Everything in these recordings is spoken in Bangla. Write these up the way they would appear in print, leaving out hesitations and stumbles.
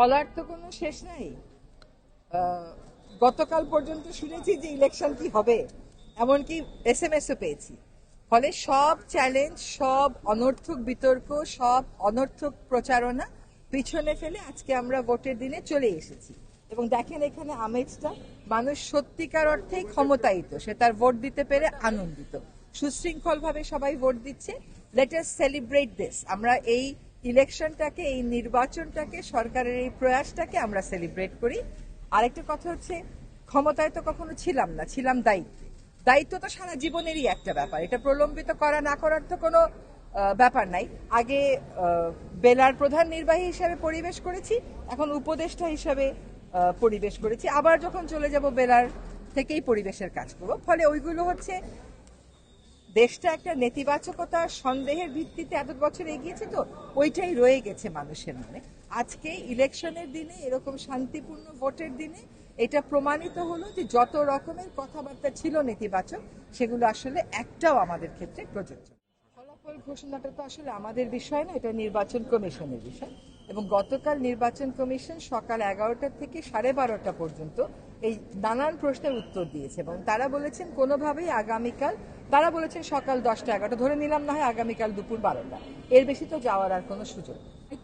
বলার তো কোনো শেষ নাই। গতকাল পর্যন্ত শুনেছি যে ইলেকশন কি হবে, এমনকি SMS-ও পেয়েছি। ফলে সব চ্যালেঞ্জ, সব অনর্থক বিতর্ক, সব অনর্থক প্রচারণা পিছনে ফেলে আজকে আমরা ভোটের দিনে চলে এসেছি। এবং দেখেন এখানে আমেজটা, মানুষ সত্যিকার অর্থেই ক্ষমতায়িত, সে তার ভোট দিতে পেরে আনন্দিত, সুশৃঙ্খলভাবে সবাই ভোট দিচ্ছে। Let us celebrate this. আমরা এই ইলেকশনটাকে, এই নির্বাচনটাকে, সরকারের এই প্রয়াসটাকে আমরা সেলিব্রেট করি। আরেকটা কথা হচ্ছে, ক্ষমতায় তো কখনো ছিলাম না, ছিলাম দায়িত্বে। দায়িত্ব তো সারা জীবনেরই একটা ব্যাপার, এটা প্রলম্বিত করা না করার তো কোনো ব্যাপার নাই। আগে বেলার প্রধান নির্বাহী হিসাবে পরিবেশ করেছি, এখন উপদেষ্টা হিসাবে পরিবেশ করেছি, আবার যখন চলে যাব বেলার থেকেই পরিবেশের কাজ করবো। ফলে ওইগুলো হচ্ছে, দেশটা একটা নেতিবাচকতা সন্দেহের ভিত্তিতে এত বছর এগিয়েছে, তো ওইটাই রয়ে গেছে মানুষের মনে। আজকে ইলেকশনের দিনে, এরকম শান্তিপূর্ণ ভোটের দিনে এটা প্রমাণিত হলো যে যত রকমের কথাবার্তা ছিল নেতিবাচক, সেগুলো আসলে একটাও আমাদের ক্ষেত্রে প্রযোজ্য। ফলাফল ঘোষণাটা তো আসলে আমাদের বিষয় না, এটা নির্বাচন কমিশনের বিষয়। এবং গতকাল নির্বাচন কমিশন সকাল 11টা থেকে 12:30 পর্যন্ত এই নানান প্রশ্নের উত্তর দিয়েছে, এবং তারা বলেছেন কোনোভাবেই আগামীকাল, তারা বলেছেন সকাল 10টা 11টা, ধরে নিলাম না হয় আগামীকাল দুপুর 12টা, এর বেশি তো যাওয়ার আর কোনো সুযোগ নেই।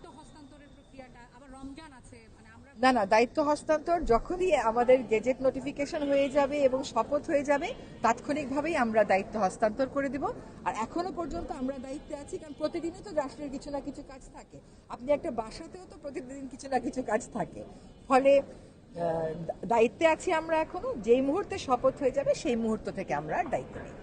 না না, দায়িত্ব হস্তান্তর যখনই আমাদের গেজেট নোটিফিকেশন হয়ে যাবে এবং শপথ হয়ে যাবে, তাৎক্ষণিকভাবেই আমরা দায়িত্ব হস্তান্তর করে দিব। আর এখনো পর্যন্ত আমরা দায়িত্বে আছি, কারণ প্রতিদিনই তো রাষ্ট্রের কিছু না কিছু কাজ থাকে। আপনি একটা বাসাতেও তো প্রতিদিন কিছু না কিছু কাজ থাকে। ফলে দায়িত্বে আছি আমরা এখনো, যেই মুহূর্তে শপথ হয়ে যাবে সেই মুহূর্ত থেকে আমরা আর দায়িত্ব নিই।